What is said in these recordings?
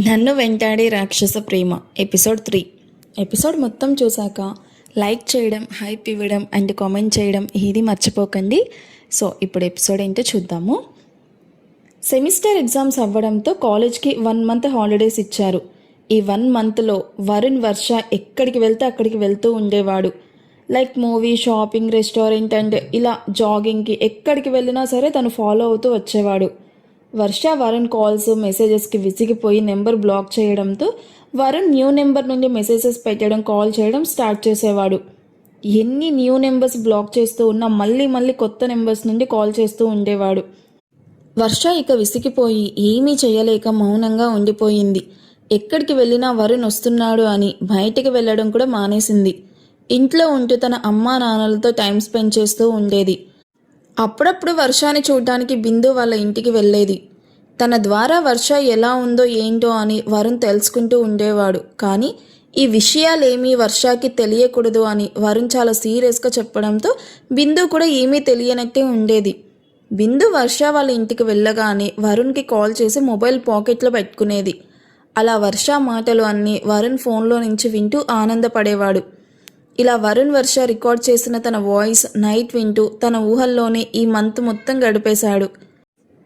నన్ను వెంటాడే రాక్షస ప్రేమ episode 3. Episode మొత్తం చూశాక లైక్ చేయడం, హైప్ ఇవ్వడం అండ్ కామెంట్ చేయడం ఇది మర్చిపోకండి. సో ఇప్పుడు ఎపిసోడ్ ఏంటో చూద్దాము. సెమిస్టర్ ఎగ్జామ్స్ అవ్వడంతో కాలేజ్కి 1 మంత్ హాలిడేస్ ఇచ్చారు. ఈ 1 మంత్లో వరుణ్, వర్ష ఎక్కడికి వెళ్తే అక్కడికి వెళ్తూ ఉండేవాడు. Like movie, shopping, restaurant and ఇలా జాగింగ్కి ఎక్కడికి వెళ్ళినా సరే తను ఫాలో అవుతూ వచ్చేవాడు. వర్ష వరుణ్ కాల్స్, మెసేజెస్కి విసిగిపోయి నెంబర్ బ్లాక్ చేయడంతో వరుణ్ న్యూ నెంబర్ నుండి మెసేజెస్ పెట్టడం, కాల్ చేయడం స్టార్ట్ చేసేవాడు. ఎన్ని న్యూ నెంబర్స్ బ్లాక్ చేస్తూ ఉన్నా మళ్ళీ కొత్త నెంబర్స్ నుండి కాల్ చేస్తూ ఉండేవాడు. వర్ష ఇక విసిగిపోయి ఏమీ చేయలేక మౌనంగా ఉండిపోయింది. ఎక్కడికి వెళ్ళినా వరుణ్ వస్తున్నాడు అని బయటికి వెళ్ళడం కూడా మానేసింది. ఇంట్లో ఉంటూ తన అమ్మా నాన్నలతో టైం స్పెండ్ చేస్తూ ఉండేది. అప్పుడప్పుడు వర్షాని చూడడానికి బిందు వాళ్ళ ఇంటికి వెళ్ళేది. తన ద్వారా వర్ష ఎలా ఉందో ఏంటో అని వరుణ్ తెలుసుకుంటూ ఉండేవాడు. కానీ ఈ విషయాలేమీ వర్షకి తెలియకూడదు అని వరుణ్ చాలా సీరియస్గా చెప్పడంతో బిందు కూడా ఏమీ తెలియనట్టే ఉండేది. బిందు వర్ష వాళ్ళ ఇంటికి వెళ్ళగానే వరుణ్కి కాల్ చేసి మొబైల్ పాకెట్లో పెట్టుకునేది. అలా వర్ష మాటలు అన్నీ వరుణ్ ఫోన్లో నుంచి వింటూ ఆనందపడేవాడు. ఇలా వరుణ్, వర్ష రికార్డ్ చేసిన తన వాయిస్ నైట్ వింటూ తన ఊహల్లోనే ఈ మంత్ మొత్తం గడిపేశాడు.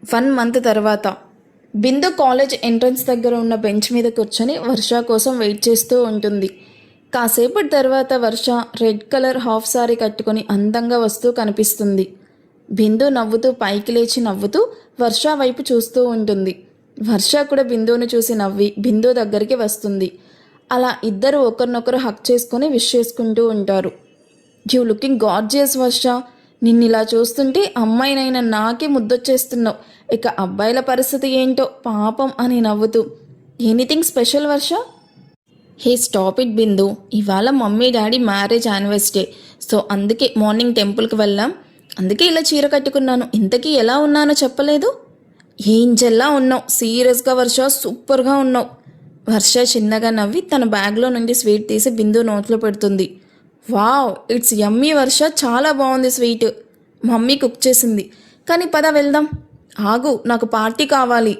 1 మంత్ తర్వాత బిందు కాలేజ్ ఎంట్రన్స్ దగ్గర ఉన్న బెంచ్ మీద కూర్చొని వర్ష కోసం వెయిట్ చేస్తూ ఉంటుంది. కాసేపటి తర్వాత వర్ష రెడ్ కలర్ హాఫ్ సారీ కట్టుకొని అందంగా వస్తూ కనిపిస్తుంది. బిందు నవ్వుతూ పైకి లేచి నవ్వుతూ వర్ష వైపు చూస్తూ ఉంటుంది. వర్ష కూడా బిందువును చూసి నవ్వి బిందు దగ్గరికి వస్తుంది. అలా ఇద్దరు ఒకరినొకరు హక్ చేసుకొని విష్ చేసుకుంటూ ఉంటారు. యూ లుకింగ్ గార్జియస్ వర్ష, నిన్నిలా చూస్తుంటే అమ్మాయినైనా నాకే ముద్దొచ్చేస్తున్నావు. ఇక అబ్బాయిల పరిస్థితి ఏంటో పాపం అని నవ్వుతూ. Anything special Varsha? Hey stop it Bindu, ఇవాళ mummy daddy marriage anniversary, so అందుకే మార్నింగ్ టెంపుల్కి వెళ్ళాం, అందుకే ఇలా చీర కట్టుకున్నాను. ఇంతకీ ఎలా ఉన్నానో చెప్పలేదు? ఏంజెల్లా ఉన్నావు, సీరియస్గా వర్ష సూపర్గా ఉన్నావు. వర్ష చిన్నగా నవ్వి తన బ్యాగ్లో నుండి స్వీట్ తీసి బిందు నోట్లో పెడుతుంది. వావ్, ఇట్స్ యమ్మీ వర్ష, చాలా బాగుంది స్వీట్, మమ్మీ కుక్ చేసింది. కానీ పద వెళ్దాం. ఆగు, నాకు పార్టీ కావాలి.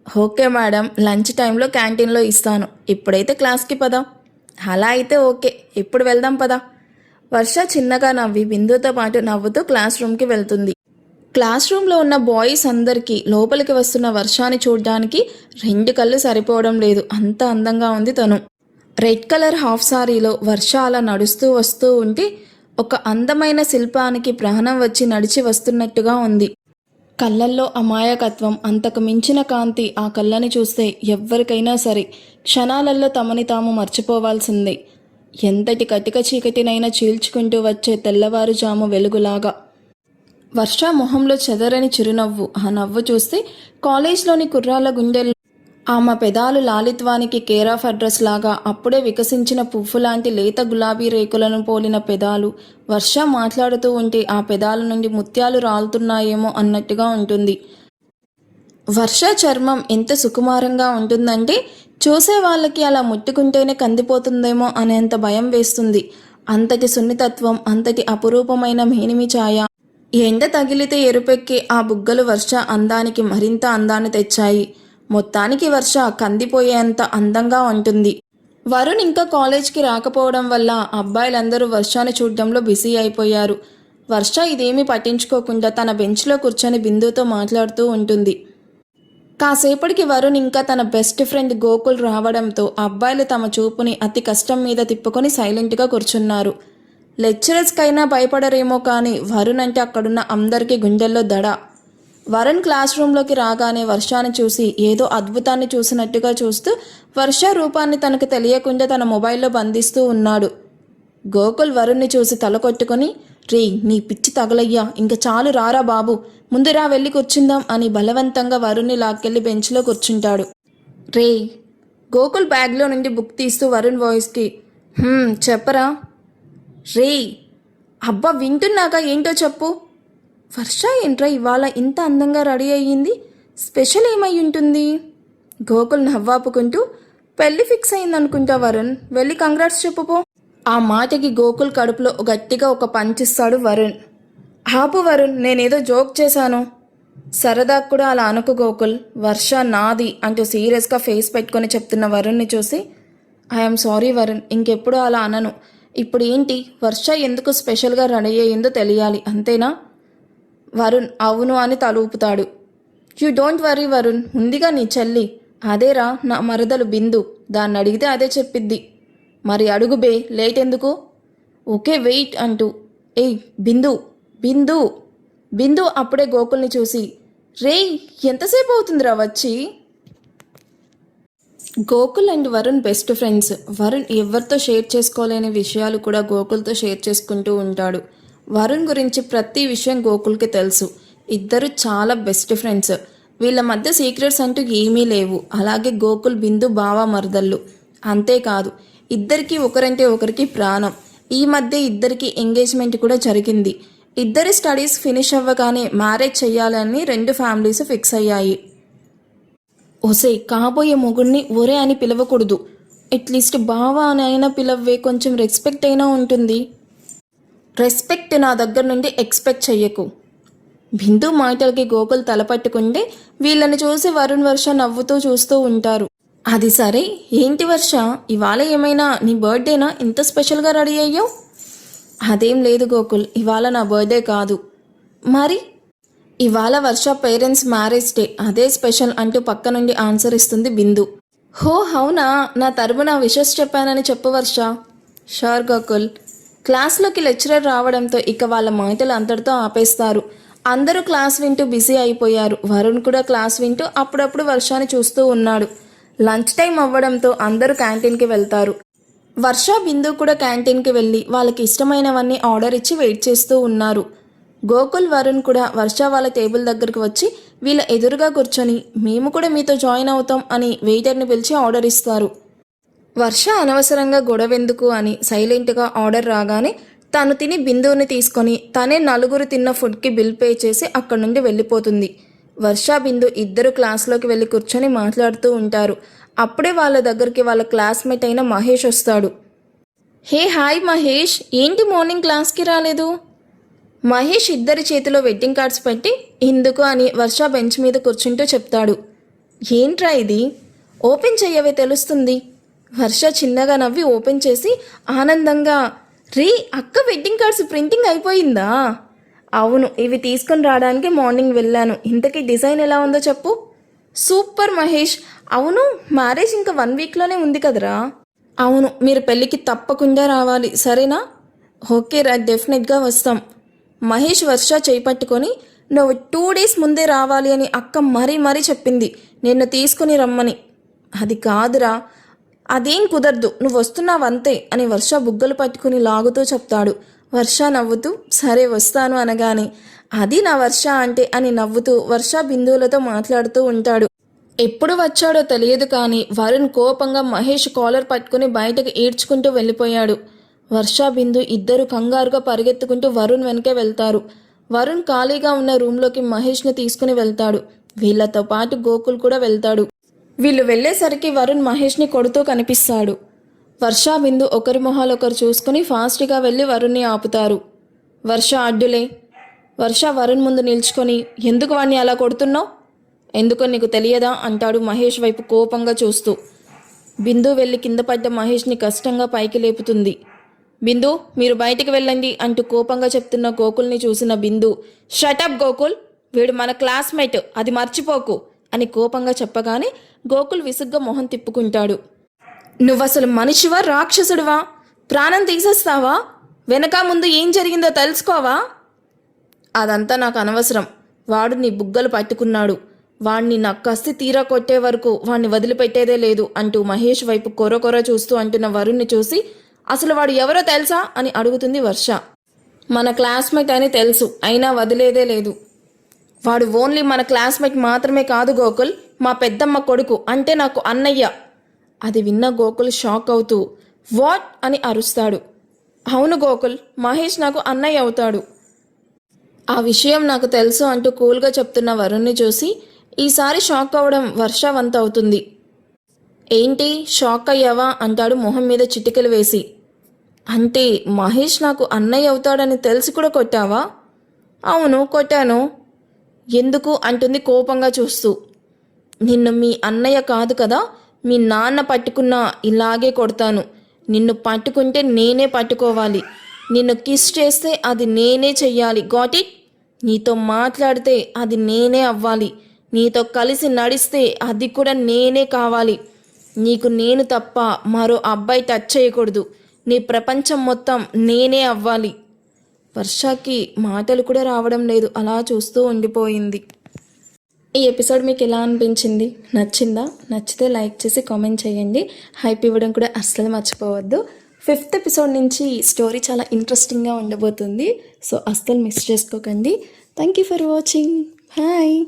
ఓకే మేడం, లంచ్ టైంలో క్యాంటీన్లో ఇస్తాను, ఇప్పుడైతే క్లాస్కి పద. అలా అయితే ఓకే, ఇప్పుడు వెళ్దాం పద. వర్ష చిన్నగా నవ్వి బిందుతో పాటు నవ్వుతూ క్లాస్ రూమ్కి వెళ్తుంది. క్లాస్ రూమ్లో ఉన్న బాయ్స్ అందరికీ లోపలికి వస్తున్న వర్షాన్ని చూడడానికి 2 కళ్ళు సరిపోవడం లేదు, అంత అందంగా ఉంది తను. రెడ్ కలర్ హాఫ్ సారీలో వర్ష అలా నడుస్తూ వస్తూ ఉంటే ఒక అందమైన శిల్పానికి ప్రాణం వచ్చి నడిచి వస్తున్నట్టుగా ఉంది. కళ్ళల్లో అమాయకత్వం, అంతకు మించిన కాంతి. ఆ కళ్ళని చూస్తే ఎవ్వరికైనా సరే క్షణాలలో తమని తాము మర్చిపోవాల్సిందే. ఎంతటి కటిక చీకటినైనా చీల్చుకుంటూ వచ్చే తెల్లవారుజాము వెలుగులాగా. వర్ష మొహంలో చెదరని చిరునవ్వు. ఆ నవ్వు చూస్తే కాలేజ్లోని కుర్రాళ్ళ గుండెల్లో ఆమె పెదాలు లాలిత్వానికి కేర్ ఆఫ్ అడ్రస్ లాగా, అప్పుడే వికసించిన పువ్వు లాంటి లేత గులాబీ రేకులను పోలిన పెదాలు. వర్ష మాట్లాడుతూ ఉంటే ఆ పెదాల నుండి ముత్యాలు రాలుతున్నాయేమో అన్నట్టుగా ఉంటుంది. వర్ష చర్మం ఎంత సుకుమారంగా ఉంటుందంటే చూసే వాళ్ళకి అలా ముట్టుకుంటేనే కందిపోతుందేమో అనేంత భయం వేస్తుంది. అంతటి సున్నితత్వం, అంతటి అపురూపమైన మేనిమి ఛాయ. ఎండ తగిలితే ఎరుపెక్కి ఆ బుగ్గలు వర్ష అందానికి మరింత అందాన్ని తెచ్చాయి. మొత్తానికి వర్ష కందిపోయేంత అందంగా ఉంటుంది. వరుణ్ ఇంకా కాలేజ్కి రాకపోవడం వల్ల అబ్బాయిలందరూ వర్షాన్ని చూడడంలో బిజీ అయిపోయారు. వర్ష ఇదేమీ పట్టించుకోకుండా తన బెంచ్లో కూర్చొని బిందుతో మాట్లాడుతూ ఉంటుంది. కాసేపటికి వరుణ్ ఇంకా తన బెస్ట్ ఫ్రెండ్ గోకుల్ రావడంతో అబ్బాయిలు తమ చూపుని అతి కష్టం మీద తిప్పుకొని సైలెంట్గా కూర్చున్నారు. లెక్చరర్స్కైనా భయపడరేమో కానీ వరుణ్ అంటే అక్కడున్న అందరికీ గుండెల్లో దడ. వరుణ్ క్లాస్ రూమ్లోకి రాగానే వర్షాన్ని చూసి ఏదో అద్భుతాన్ని చూసినట్టుగా చూస్తూ వర్ష రూపాన్ని తనకు తెలియకుండా తన మొబైల్లో బంధిస్తూ ఉన్నాడు. గోకుల్ వరుణ్ని చూసి తల కొట్టుకొని, రే నీ పిచ్చి తగలయ్యా, ఇంకా చాలు రారా బాబు, ముందురా వెళ్ళి కూర్చుందాం అని బలవంతంగా వరుణ్ని లాక్కెళ్ళి బెంచ్లో కూర్చుంటాడు. రే, గోకుల్ బ్యాగ్లో నుండి బుక్ తీస్తూ వరుణ్ వాయిస్కి, చెప్పరా. రే, అబ్బా వింటున్నాక ఏంటో చెప్పు. వర్ష ఏంట్రా ఇవాళ ఇంత అందంగా రెడీ అయ్యింది, స్పెషల్ ఏమై ఉంటుంది? గోకుల్ నవ్వాపుకుంటూ, పెళ్ళి ఫిక్స్ అయిందనుకుంటా వరుణ్, వెళ్ళి కంగ్రాట్స్ చెప్పుపో. ఆ మాటకి గోకుల్ కడుపులో గట్టిగా ఒక పంచిస్తాడు వరుణ్. ఆపు వరుణ్, నేనేదో జోక్ చేశాను. సరదా కూడా అలా అనుకు గోకుల్, వర్ష నాది అంటూ సీరియస్గా ఫేస్ పెట్టుకొని చెప్తున్న వరుణ్ని చూసి ఐఎమ్ సారీ వరుణ్, ఇంకెప్పుడు అలా అనను. ఇప్పుడు ఏంటి, వర్ష ఎందుకు స్పెషల్గా రెడీ అయ్యిందో తెలియాలి అంతేనా? వరుణ్ అవును అని తలూపుతాడు. యూ డోంట్ వరీ వరుణ్, ఉందిగా నీ చెల్లి, అదేరా నా మరదలు బిందు, దాన్ని అడిగితే అదే చెప్పిద్ది. మరి అడుగు బే, లేట్ ఎందుకు? ఓకే వెయిట్ అంటూ ఏయ్ బిందు, బిందు, బిందు అప్పుడే గోకుల్ని చూసి రేయ్ ఎంతసేపు అవుతుందిరా వచ్చి. Gokul and Varun best friends. Varun ఎవరితో షేర్ చేసుకోలేని విషయాలు కూడా గోకుల్తో షేర్ చేసుకుంటూ ఉంటాడు. వరుణ్ గురించి ప్రతి విషయం గోకుల్కి తెలుసు. ఇద్దరు చాలా బెస్ట్ ఫ్రెండ్స్. వీళ్ళ మధ్య సీక్రెట్స్ అంటూ ఏమీ లేవు. అలాగే గోకుల్ బిందు బావ మరదళ్ళు. అంతేకాదు ఇద్దరికి ఒకరంటే ఒకరికి ప్రాణం. ఈ మధ్య ఇద్దరికి ఎంగేజ్మెంట్ కూడా జరిగింది. ఇద్దరి స్టడీస్ ఫినిష్ అవ్వగానే మ్యారేజ్ చెయ్యాలని రెండు ఫ్యామిలీస్ ఫిక్స్ అయ్యాయి. ఒసే కాబోయే మొగుడిని ఒరే అని పిలవకూడదు, అట్లీస్ట్ బావా అని అయినా పిలవ్వే, కొంచెం రెస్పెక్ట్ అయినా ఉంటుంది. రెస్పెక్ట్ నా దగ్గర నుండి ఎక్స్పెక్ట్ చెయ్యకు. బిందు మాటలకి గోకుల్ తలపట్టుకుంటే వీళ్ళని చూసి వరుణ్ వర్ష నవ్వుతూ చూస్తూ ఉంటారు. అది సరే, ఏంటి వర్ష ఇవాళ ఏమైనా నీ బర్త్డేనా ఇంత స్పెషల్గా రెడీ అయ్యావు? అదేం లేదు గోకుల్, ఇవాళ నా బర్త్డే కాదు. మరి ఇవాళ వర్ష పేరెంట్స్ మ్యారేజ్ డే, అదే స్పెషల్ అంటూ పక్క నుండి ఆన్సర్ ఇస్తుంది బిందు. హో అవునా, నా తరపున విషెస్ చెప్పానని చెప్పు వర్ష. షూర్ గోకుల్. క్లాస్లోకి లెక్చరర్ రావడంతో ఇక వాళ్ళ మాటలు అంతటితో ఆపేస్తారు. అందరూ క్లాస్ వింటూ బిజీ అయిపోయారు. వరుణ్ కూడా క్లాస్ వింటూ అప్పుడప్పుడు వర్షాన్ని చూస్తూ ఉన్నాడు. లంచ్ టైం అవ్వడంతో అందరూ క్యాంటీన్కి వెళ్తారు. వర్ష బిందు కూడా క్యాంటీన్కి వెళ్ళి వాళ్ళకి ఇష్టమైనవన్నీ ఆర్డర్ ఇచ్చి వెయిట్ చేస్తూ ఉన్నారు. గోకుల్ వరుణ్ కూడా వర్ష వాళ్ళ టేబుల్ దగ్గరికి వచ్చి వీళ్ళ ఎదురుగా కూర్చొని మేము కూడా మీతో జాయిన్ అవుతాం అని వెయిటర్ని పిలిచి ఆర్డర్ ఇస్తారు. వర్ష అనవసరంగా గొడవెందుకు అని సైలెంట్గా ఆర్డర్ రాగానే తను తిని బిందువుని తీసుకొని తనే నలుగురు తిన్న ఫుడ్కి బిల్ పే చేసి అక్కడి నుండి వెళ్ళిపోతుంది. వర్ష బిందు ఇద్దరు క్లాస్లోకి వెళ్ళి కూర్చొని మాట్లాడుతూ ఉంటారు. అప్పుడే వాళ్ళ దగ్గరికి వాళ్ళ క్లాస్మేట్ అయిన మహేష్ వస్తాడు. హే హాయ్ మహేష్, ఏంటి మార్నింగ్ క్లాస్కి రాలేదు? మహేష్ ఇద్దరి చేతిలో వెడ్డింగ్ కార్డ్స్ పెట్టి ఇందుకు అని వర్ష బెంచ్ మీద కూర్చుంటూ చెప్తాడు. ఏంట్రా ఇది, ఓపెన్ చెయ్యవే తెలుస్తుంది. వర్ష చిన్నగా నవ్వి ఓపెన్ చేసి ఆనందంగా రీ అక్క వెడ్డింగ్ కార్డ్స్ ప్రింటింగ్ అయిపోయిందా? అవును, ఇవి తీసుకొని రావడానికి మార్నింగ్ వెళ్ళాను. ఇంతకీ డిజైన్ ఎలా ఉందో చెప్పు. సూపర్ మహేష్. అవును, మ్యారేజ్ ఇంకా 1 వీక్లోనే ఉంది కదరా? అవును, మీరు పెళ్ళికి తప్పకుండా రావాలి సరేనా? ఓకే రా, డెఫినెట్గా వస్తాం. మహేష్ వర్ష చేపట్టుకొని నువ్వు 2 డేస్ ముందే రావాలి అని అక్క మరీ చెప్పింది నిన్ను తీసుకుని రమ్మని. అది కాదురా, అదేం కుదరదు, నువ్వు వస్తున్నావంతే అని వర్ష బుగ్గలు పట్టుకుని లాగుతూ చెప్తాడు. వర్ష నవ్వుతూ సరే వస్తాను అనగానే అది నా వర్ష అంటే అని నవ్వుతూ వర్ష బిందువులతో మాట్లాడుతూ ఉంటాడు. ఎప్పుడు వచ్చాడో తెలియదు కానీ వరుణ్ కోపంగా మహేష్ కాలర్ పట్టుకుని బయటకు ఈడ్చుకుంటూ వెళ్ళిపోయాడు. వర్ష బిందు ఇద్దరు కంగారుగా పరిగెత్తుకుంటూ వరుణ్ వెనకే వెళ్తారు. వరుణ్ ఖాళీగా ఉన్న రూమ్లోకి మహేష్ని తీసుకుని వెళ్తాడు. వీళ్లతో పాటు గోకుల్ కూడా వెళ్తాడు. వీళ్ళు వెళ్లేసరికి వరుణ్ మహేష్ని కొడుతూ కనిపిస్తాడు. వర్ష బిందు ఒకరి మొహాలు ఒకరు చూసుకుని ఫాస్ట్గా వెళ్ళి వరుణ్ని ఆపుతారు. వర్ష అడ్డులే. వర్ష వరుణ్ ముందు నిల్చుకొని ఎందుకు వాణ్ణి అలా కొడుతున్నావు? ఎందుకో నీకు తెలియదా అంటాడు మహేష్ వైపు కోపంగా చూస్తూ. బిందు వెళ్ళి కింద పడ్డ మహేష్ని కష్టంగా పైకి లేపుతుంది. బిందు మీరు బయటికి వెళ్ళండి అంటూ కోపంగా చెప్తున్న గోకుల్ని చూసిన బిందు షటప్ గోకుల్, వీడు మన క్లాస్మేట్, అది మర్చిపోకు అని కోపంగా చెప్పగానే గోకుల్ విసుగ్గా మొహం తిప్పుకుంటాడు. నువ్వసలు మనిషివా రాక్షసుడివా? ప్రాణం తీసేస్తావా? వెనక ముందు ఏం జరిగిందో తెలుసుకోవా? అదంతా నాకు అనవసరం. వాడు నీ బుగ్గలు పట్టుకున్నాడు. వాణ్ణి నా కస్తి తీరా కొట్టే వరకు వాణ్ణి వదిలిపెట్టేదే లేదు అంటూ మహేష్ వైపు కొర చూస్తూ అంటున్న వరుణ్ని చూసి అసలు వాడు ఎవరో తెలుసా అని అడుగుతుంది వర్ష. మన క్లాస్మేట్ అని తెలుసు, అయినా వదిలేదే లేదు. వాడు ఓన్లీ మన క్లాస్మేట్ మాత్రమే కాదు గోకుల్, మా పెద్దమ్మ కొడుకు, అంటే నాకు అన్నయ్య. అది విన్న గోకుల్ షాక్ అవుతూ వాట్ అని అరుస్తాడు. అవును గోకుల్, మహేష్ నాకు అన్నయ్య అవుతాడు. ఆ విషయం నాకు తెలుసు అంటూ కూల్గా చెప్తున్న వరుణ్ని చూసి ఈసారి షాక్ అవ్వడం వర్ష వంత అవుతుంది. ఏంటి షాక్ అయ్యావా అంటాడు మొహం మీద చిటికలు వేసి. అంటే మహేష్ నాకు అన్నయ్య అవుతాడని తెలిసి కూడా కొట్టావా? అవును కొట్టాను. ఎందుకు అంటుంది కోపంగా చూస్తూ. నిన్ను మీ అన్నయ్య కాదు కదా, మీ నాన్న పట్టుకున్నా ఇలాగే కొడతాను. నిన్ను పట్టుకుంటే నేనే పట్టుకోవాలి. నిన్ను కిస్ చేస్తే అది నేనే చెయ్యాలి. Got it? నీతో మాట్లాడితే అది నేనే అవ్వాలి. నీతో కలిసి నడిస్తే అది కూడా నేనే కావాలి. నీకు నేను తప్ప మరో అబ్బాయి టచ్ చేయకూడదు. నీ ప్రపంచం మొత్తం నేనే అవ్వాలి. వర్షకి మాటలు కూడా రావడం లేదు, అలా చూస్తూ ఉండిపోయింది. ఈ ఎపిసోడ్ మీకు ఎలా అనిపించింది? నచ్చిందా? నచ్చితే లైక్ చేసి కామెంట్ చేయండి. హైప్ ఇవ్వడం కూడా అస్సలు మర్చిపోవద్దు. 5th ఎపిసోడ్ నుంచి స్టోరీ చాలా ఇంట్రెస్టింగ్గా ఉండబోతుంది. సో అస్సలు మిస్ చేసుకోకండి. Thank you for watching. Bye.